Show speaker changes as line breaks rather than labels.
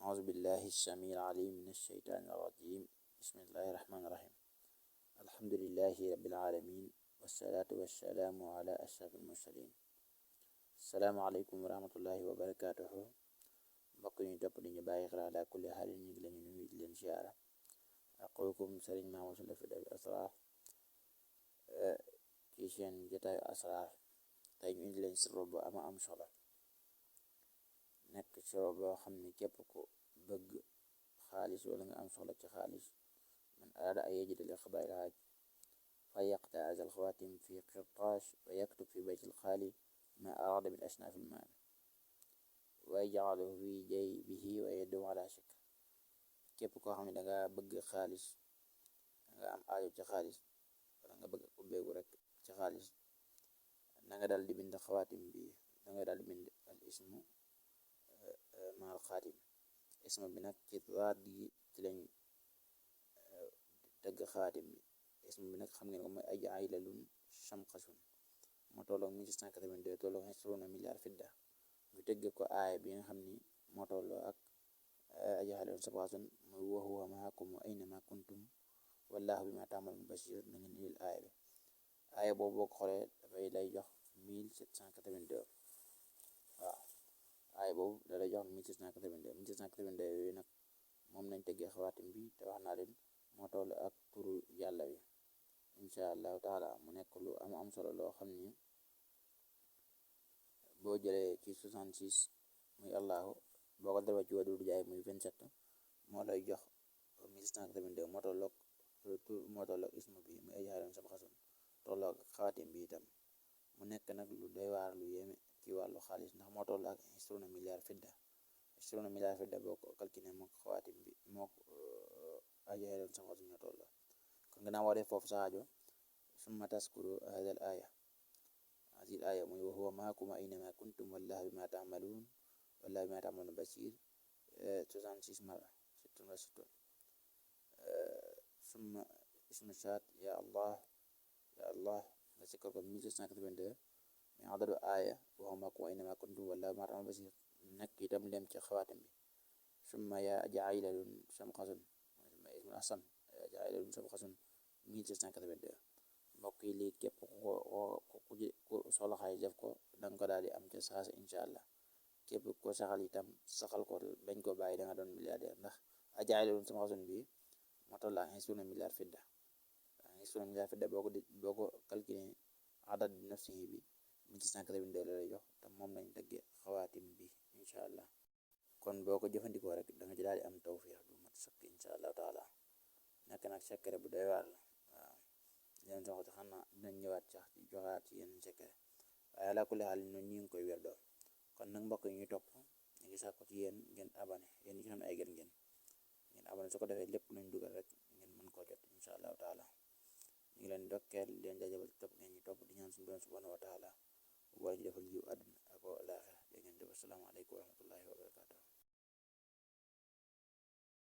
أعوذ بالله السميع العليم من الشيطان الرجيم. بسم الله الرحمن الرحيم. الحمد لله رب العالمين والصلاة والسلام على أشرف المرسلين. السلام عليكم ورحمة الله وبركاته. mbokk ñu topp di ñu bàyyi xel ala kulli xaal ñu ngi leen di nuyu di leen siyaara. aqulukum sëriñ Mamadou Sylla fi Darou Asrar ci seen jotaayu asrar. tey ñu indi leen sirru bu ama am solo, nekk sirru boo xam ne képp ku bëgg xaalis wala nga am solo ci xaalis, man araada an yajida li qadaa'il haaj fa yaqta'a haazal xawaatim fi qirtaas wa yaktub fi baytil xaali ma araada min asnaafil maal wa yaj'aluhu fi jaybihi wa yad'u ala shakk. képp koo xam ne danga bëgg xaalis, nga am aajo ci xaalis wala nga bëgg ubbeeku rek ci xaalis, na nga dal di bind xawaatim bi. da nga dal di bind al ismu maal xaatim. ismu bi nag ci zaat gi ci lañ tëgg xaatim bi. ismu bi nag xam ngeen ko mooy ajailalun shamqasun, moo tolloog 1682, tolloog 20 milliards fidda. ñu tëgg ko aaya bi nga xam ni moo tolloo ak ajailalun shamqasun muy wa huwa maakum wa aynama kuntum wallahu bima ta'malun basir. na ngeen indil aaya bi. aaya boobu boo ko xoolee dafay lay jox 1782. waaw, aaya boobu da lay jox 1782 yooyu nag moom lañ tëggee xawaatim bi, te wax naa leen moo toll ak turu yàlla wi insha allahu taala. mu nekk lu am solo loo xam ni boo jëlee ci 66 muy allahu, boo ko defee ci Wadud jaay muy 27, moo lay jox 1782. moo tolloog ismu bi muy ajaaroon sama xasun, tolloog xawaatim bi itam. mu nekk nag lu doy waar, lu yéeme ci wàllu xaalis, ndax moo toll ak 20 milliards fidda. 20 milliards fidda boo ko calculé moo ko xawaatim bi moo ko ajaaroon sama xasun ñoo tolloo. kon gannaaw waree foofu saajo summa taskuru hadal aya muy wa huwa maakum aynama kuntum wallahu bima ta'malun basir. 66 mara 66. summa ismu shaat ya allah nga sikkar ko 1782 mais adadu aya wa huwa maakum aynama kuntum wallahu bima ta'malun basir. nekk itam lem ci xawaatim bi. summa ya jailalun shamqasun ismu hasan jailalun shamqasun 1782. mbokk yi lii képp ku soxla xaalis def ko danga ko daal di am ca saasa insha allah. képp ko saxal itam saxal ko bañ ko bàyyi da nga doon milliardaire, ndax ajailalun shamqasun bi moo toll ak 20 milliards fidda. 20 milliards fidda boo ko calculé adad bi nafsihi bi 1782 la lay jox, te moom lañ tëggee xawaatim bi insha allah. kon boo ko jëfandikoo rek da nga ci daal di am tawfiix bu mat sëkk insha allahu taala. nekk nag secret bu doy waar la. waaw leen soxla xam naa dinañ ñëwaat sax ci joxaat ci yenn secret, waaye ala kulli xaal ñun ñi ngi koy wér doon. kon nag mbokk yi ñuy topp ñu ngi sàkku ci yéen ngeen abonné, yéen ñi nga xam ne ay gën ngeen abonné, su ko defee lépp luñ dugal rek ngeen mën koo jot insha allahu taala. ñu ngi leen dokkeel leen jaajëfal ci topp ngeen ñu topp di ñaan suñu borom subhanahu wa taala bu boole ñu defal yiw àdduna ak alaaxira. ngeen def asalaamaaleykum wa rahmatullahi wa barakatuh.